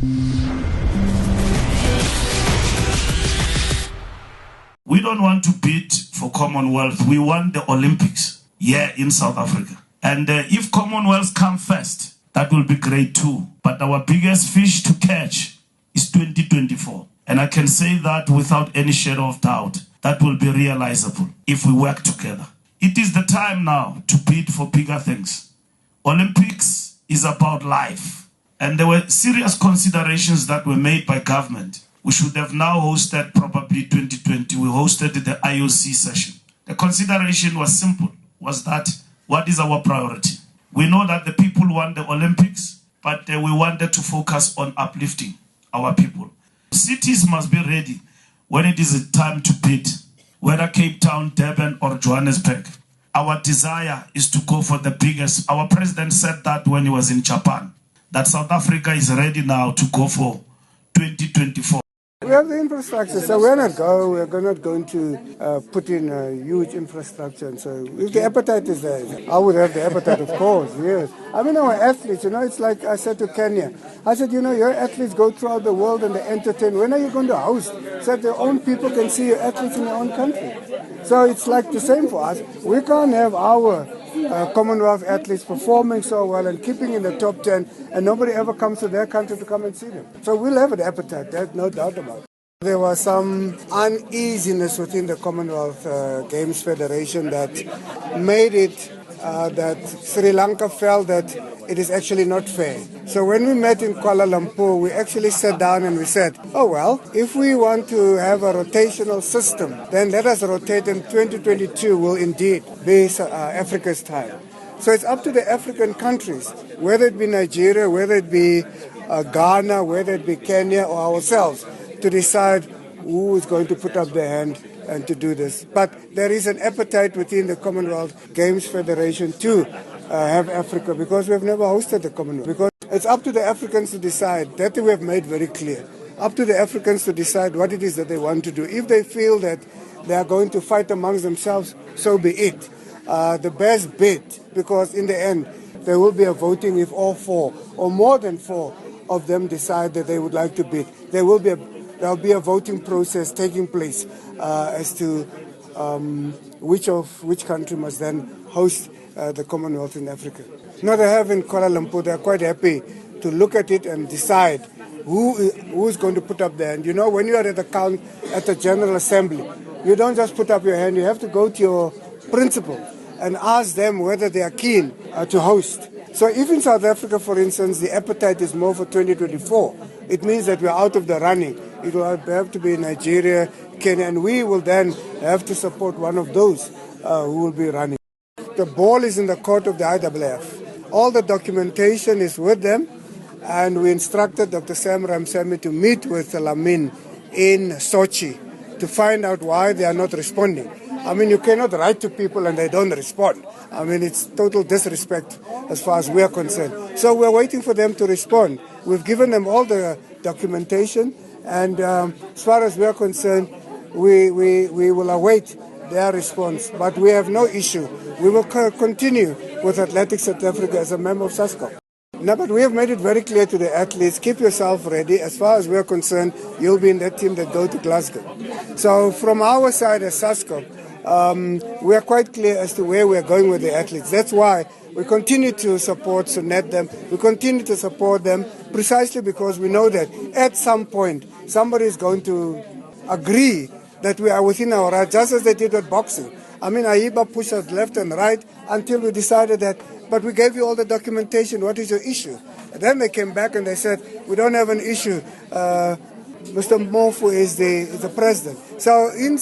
We don't want to bid for Commonwealth. We want the Olympics here in South Africa. And if Commonwealth come first, that will be great too. But our biggest fish to catch is 2024. And I can say that without any shadow of doubt, that will be realizable if we work together. It is the time now to bid for bigger things. Olympics is about life. And there were serious considerations that were made by government. We should have now hosted probably 2020. We hosted the IOC session. The consideration was simple, was that what is our priority? We know that the people want the Olympics, but we wanted to focus on uplifting our people. Cities must be ready when it is time to bid, whether Cape Town, Durban, or Johannesburg. Our desire is to go for the biggest. Our president said that when he was in Japan, that South Africa is ready now to go for 2024. We have the infrastructure, so we're not going to put in a huge infrastructure. And so if the appetite is there, I would have the appetite, of course, yes. I mean, our athletes, it's like I said to Kenya. I said, your athletes go throughout the world and they entertain. When are you going to host so that their own people can see your athletes in their own country? So it's like the same for us. We can't have our Commonwealth athletes performing so well and keeping in the top 10 and nobody ever comes to their country to come and see them. So we'll have an appetite, there's no doubt about it. There was some uneasiness within the Commonwealth Games Federation that made it that Sri Lanka felt that it is actually not fair. So when we met in Kuala Lumpur, we actually sat down and we said, oh well, if we want to have a rotational system, then let us rotate, and 2022 will indeed be Africa's time. So it's up to the African countries, whether it be Nigeria, whether it be Ghana, whether it be Kenya or ourselves, to decide who is going to put up their hand and to do this. But there is an appetite within the Commonwealth Games Federation to have Africa, because we have never hosted the Commonwealth. Because it's up to the Africans to decide. That we have made very clear. Up to the Africans to decide what it is that they want to do. If they feel that they are going to fight amongst themselves, so be it. The best bid, because in the end there will be a voting if all 4 or more than 4 of them decide that they would like to bid. There will be a voting process taking place as to which country must then host the Commonwealth in Africa. Now they have in Kuala Lumpur, they are quite happy to look at it and decide who is going to put up their hand. When you are at the General Assembly, you don't just put up your hand, you have to go to your principal and ask them whether they are keen to host. So if in South Africa, for instance, the appetite is more for 2024, it means that we are out of the running. It will have to be Nigeria, Kenya, and we will then have to support one of those who will be running. The ball is in the court of the IAAF. All the documentation is with them, and we instructed Dr. Sam Ramsamy to meet with Lamin in Sochi to find out why they are not responding. I mean, you cannot write to people and they don't respond. I mean, it's total disrespect as far as we are concerned. So we're waiting for them to respond. We've given them all the documentation, and as far as we are concerned, we will await their response. But we have no issue. We will continue with Athletics South Africa as a member of SASCOC. No, but we have made it very clear to the athletes, keep yourself ready. As far as we're concerned, you'll be in that team that go to Glasgow. So from our side as SASCOC, we are quite clear as to where we're going with the athletes. That's why we continue to support Sunet them. We continue to support them precisely because we know that at some point, somebody is going to agree that we are within our rights, just as they did with boxing. I mean, AIBA pushed us left and right until we decided that, but we gave you all the documentation, what is your issue? And then they came back and they said, we don't have an issue. Mr. Mofu is the president. So in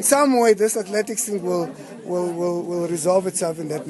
some way, this athletics thing will resolve itself in that.